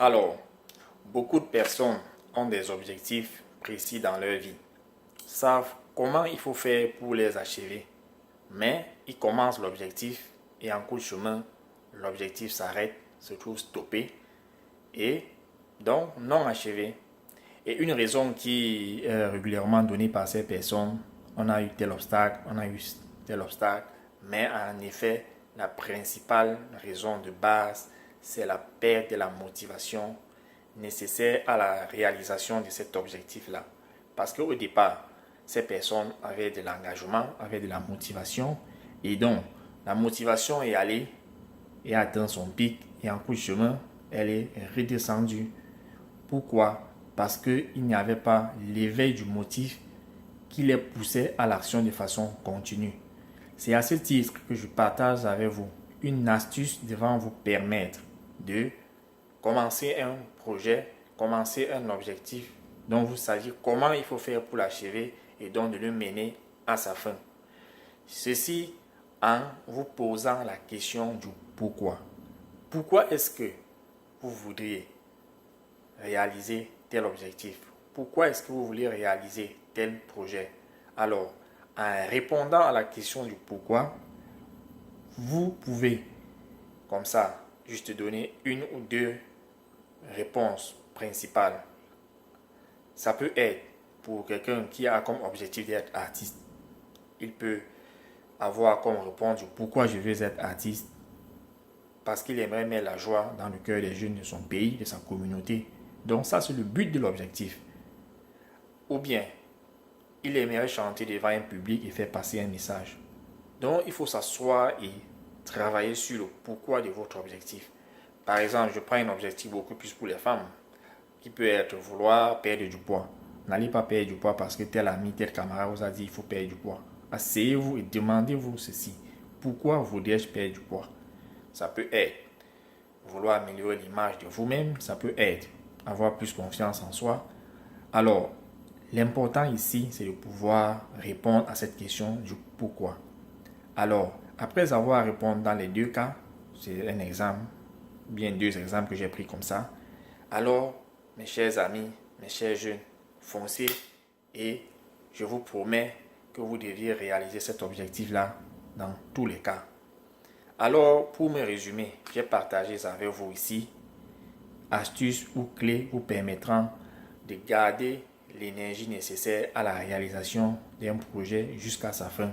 Alors, beaucoup de personnes ont des objectifs précis dans leur vie, savent comment il faut faire pour les achever, mais ils commencent l'objectif et en cours de chemin, l'objectif s'arrête, se trouve stoppé et donc non achevé. Et une raison qui est régulièrement donnée par ces personnes, on a eu tel obstacle, on a eu tel obstacle, mais en effet, la principale raison de base, c'est la perte de la motivation nécessaire à la réalisation de cet objectif-là. Parce qu'au départ, ces personnes avaient de l'engagement, avaient de la motivation, et donc la motivation est allée et a atteint son pic, et en cours de chemin, elle est redescendue. Pourquoi? Parce qu'il n'y avait pas l'éveil du motif qui les poussait à l'action de façon continue. C'est à ce titre que je partage avec vous une astuce devant vous permettre de commencer un projet, commencer un objectif dont vous savez comment il faut faire pour l'achever et donc de le mener à sa fin. Ceci en vous posant la question du pourquoi. Pourquoi est-ce que vous voudriez réaliser tel objectif? Pourquoi est-ce que vous voulez réaliser tel projet? Alors, en répondant à la question du pourquoi, vous pouvez, comme ça, juste donner une ou deux réponses principales. Ça peut être pour quelqu'un qui a comme objectif d'être artiste. Il peut avoir comme réponse pourquoi je veux être artiste. Parce qu'il aimerait mettre la joie dans le cœur des jeunes de son pays, de sa communauté. Donc ça, c'est le but de l'objectif. Ou bien, il aimerait chanter devant un public et faire passer un message. Donc, il faut s'asseoir et travailler sur le pourquoi de votre objectif. Par exemple, je prends un objectif beaucoup plus pour les femmes, qui peut être vouloir perdre du poids. N'allez pas perdre du poids parce que tel ami, tel camarade vous a dit qu'il faut perdre du poids. Asseyez-vous et demandez-vous ceci. Pourquoi voudrais-je perdre du poids? Ça peut être vouloir améliorer l'image de vous-même. Ça peut être avoir plus confiance en soi. Alors, l'important ici, c'est de pouvoir répondre à cette question du pourquoi. Alors, après avoir répondu dans les deux cas, c'est un exemple, bien deux exemples que j'ai pris comme ça. Alors, mes chers amis, mes chers jeunes, foncez et je vous promets que vous deviez réaliser cet objectif-là dans tous les cas. Alors, pour me résumer, j'ai partagé avec vous ici astuces ou clés vous permettront de garder l'énergie nécessaire à la réalisation d'un projet jusqu'à sa fin.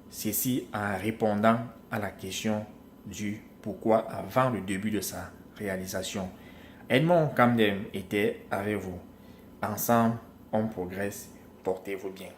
Ceci en répondant à la question du pourquoi avant le début de sa réalisation. Edmond Kamdem était avec vous. Ensemble, on progresse. Portez-vous bien.